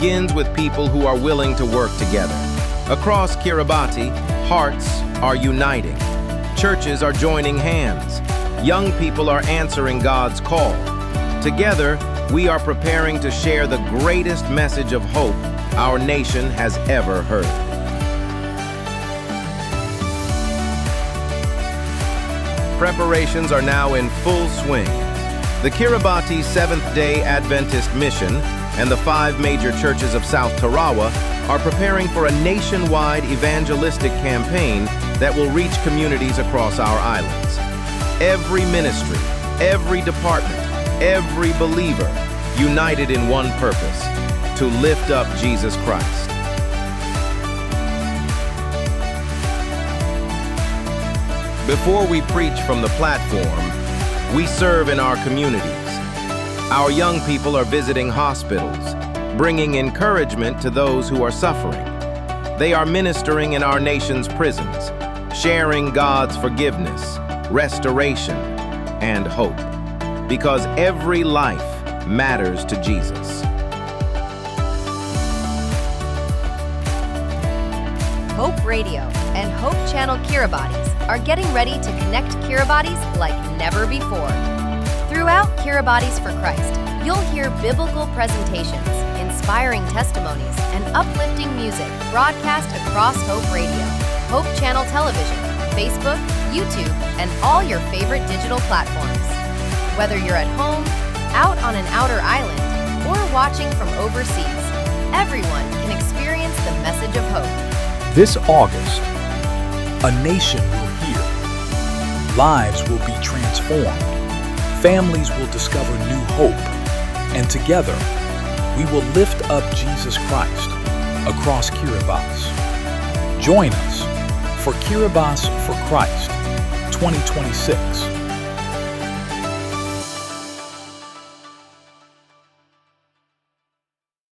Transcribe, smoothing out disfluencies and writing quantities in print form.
begins with people who are willing to work together. Across Kiribati, hearts are uniting. Churches are joining hands. Young people are answering God's call. Together, we are preparing to share the greatest message of hope our nation has ever heard. Preparations are now in full swing. The Kiribati Seventh-day Adventist Mission and the 5 major churches of South Tarawa are preparing for a nationwide evangelistic campaign that will reach communities across our islands. Every ministry, every department, every believer united in one purpose: to lift up Jesus Christ. Before we preach from the platform, we serve in our communities. Our young people are visiting hospitals, bringing encouragement to those who are suffering. They are ministering in our nation's prisons, sharing God's forgiveness, restoration, and hope. Because every life matters to Jesus. Hope Radio and Hope Channel Kiribatis are getting ready to connect Kiribatis like never before. Throughout Kiribati For Christ, you'll hear biblical presentations, inspiring testimonies, and uplifting music broadcast across Hope Radio, Hope Channel Television, Facebook, YouTube, and all your favorite digital platforms. Whether you're at home, out on an outer island, or watching from overseas, everyone can experience the message of hope. This August, a nation will hear, lives will be transformed, families will discover new hope, and together we will lift up Jesus Christ across Kiribati. Join us for Kiribati For Christ 2026.